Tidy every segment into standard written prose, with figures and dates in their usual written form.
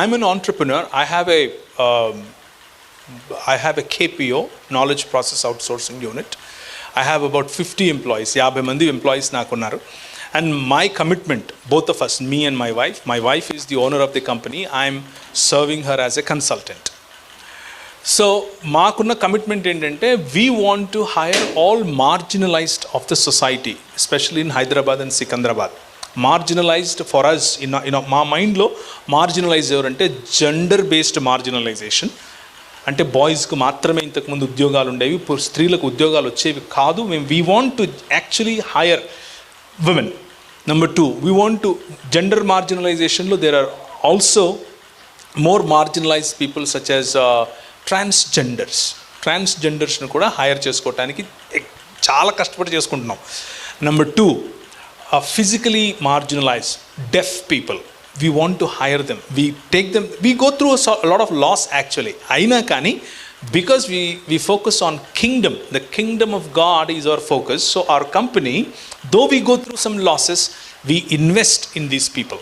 I'm an entrepreneur. I have a KPO, Knowledge Process Outsourcing Unit. I have about 50 employees. 50 mandi employees nakunnaru. And my commitment, both of us, me and my wife is the owner of the company. I'm serving her as a consultant. So maakunna commitment endante, we want to hire all marginalized of the society, especially in Hyderabad and Secunderabad. Marginalized for us, మా మైండ్లో marginalise ఎవరంటే gender based marginalisation. అంటే బాయ్స్కి మాత్రమే ఇంతకుముందు ఉద్యోగాలు ఉండేవి, ఇప్పుడు స్త్రీలకు ఉద్యోగాలు వచ్చేవి కాదు. We want to actually hire women. Number 2, we want to gender మార్జినలైజేషన్లో there are also more marginalised people such as ట్రాన్స్జెండర్స్ను కూడా హైర్ చేసుకోవటానికి చాలా కష్టపడి చేసుకుంటున్నాం. Number 2, physically marginalized deaf people. We want to hire them. We take them. We go through a lot of loss actually. Aina kani, because we focus on kingdom. The kingdom of God is our focus. So our company, though we go through some losses, we invest in these people.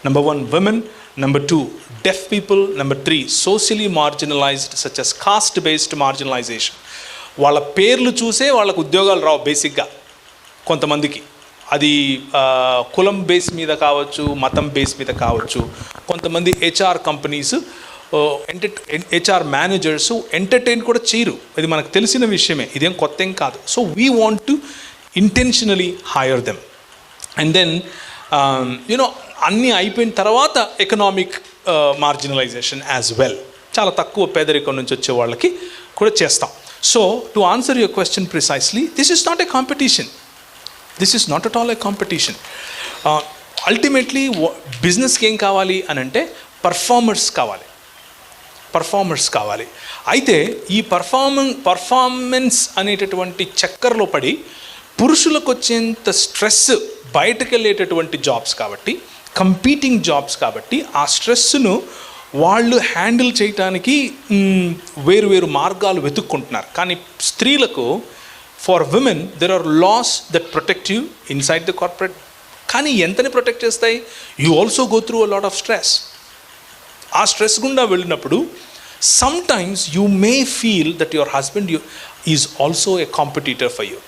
Number 1, women. Number 2, deaf people. Number 3, socially marginalized, such as caste based marginalization. వాళ్ళ పేర్లు చూసే వాళ్ళకు ఉద్యోగాలు రావు బేసిక్గా. కొంతమందికి అది కులం base మీద కావచ్చు, మతం బేస్ మీద కావచ్చు. కొంతమంది HR companies, HR managers entertain కూడా చేయరు. ఇది మనకు తెలిసిన విషయమే, ఇదేం కొత్త ఏం కాదు. So we want to intentionally hire them. And then అన్నీ అయిపోయిన తర్వాత ఎకనామిక్ మార్జినలైజేషన్ యాజ్ వెల్. చాలా తక్కువ పేదరికం నుంచి వచ్చే వాళ్ళకి కూడా చేస్తాం. So to answer your question precisely, this is not a competition. This is not at all a competition. Ultimately, బిజినెస్కి ఏం కావాలి అని అంటే పర్ఫార్మర్స్ కావాలి. అయితే ఈ పర్ఫార్మెన్స్ అనేటటువంటి చక్కర్లో పడి పురుషులకు వచ్చేంత స్ట్రెస్ బయటకు వెళ్ళేటటువంటి జాబ్స్ కాబట్టి, కంపీటింగ్ జాబ్స్ కాబట్టి, ఆ స్ట్రెస్ను వాళ్ళు హ్యాండిల్ చేయటానికి వేరు మార్గాలు వెతుక్కుంటున్నారు. కానీ స్త్రీలకు, for women, there are laws that protect you inside the corporate. కానీ ఎంతని ప్రొటెక్ట్ చేస్తాయి? You also go through a lot of stress. ఆ స్ట్రెస్ గుండా వెళ్ళినప్పుడు sometimes you may feel that your husband is also a competitor for you.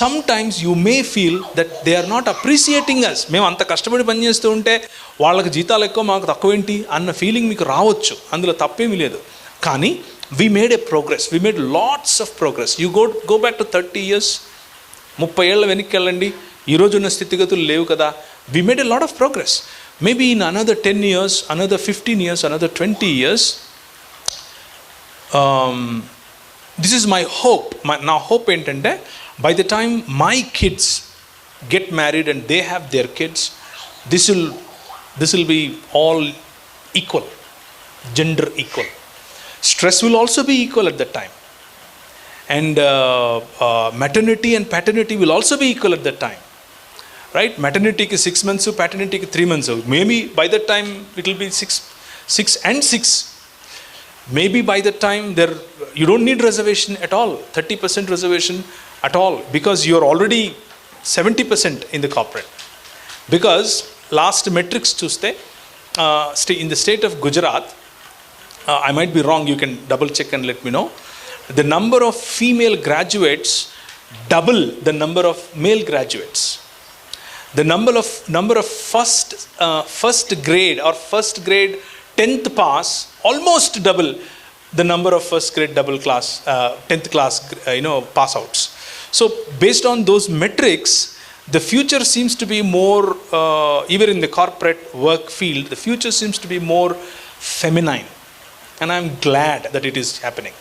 Sometimes you may feel that they are not appreciating us. మేము అంత కష్టపడి పనిచేస్తూ ఉంటే వాళ్ళకి జీతాలు ఎక్కువ, మాకు తక్కువ ఏంటి అన్న ఫీలింగ్ మీకు రావచ్చు. అందులో తప్పేమీ లేదు. కానీ we made a progress. We made lots of progress. You go back to 30 years, 30 ఏళ్ళ వెనక్కి వెళ్ళండి, ఈరోజు ఉన్న స్థితిగతులు లేవు కదా. We made a lot of progress. Maybe in another 10 years, another 15 years, another 20 years, this is my hope. నా hope ఏంటంటే, by the time my kids get married and they have their kids, this will be all equal, gender equal. Stress will also be equal at that time, and maternity and paternity will also be equal at that time, right? Maternity ki 6 months, paternity ki 3 months. Maybe by that time it will be 6 and 6. Maybe by that time you don't need reservation at all, 30% reservation at all, because you are already 70% in the corporate. Because last metrics chuste, in the state of Gujarat, I might be wrong, you can double check and let me know. The number of female graduates double the number of male graduates. The number of first grade or first grade 10th pass almost double the number of first grade 10th class pass outs. So based on those metrics, the future seems to be more, even in the corporate work field, the future seems to be more feminine. And I'm glad that it is happening.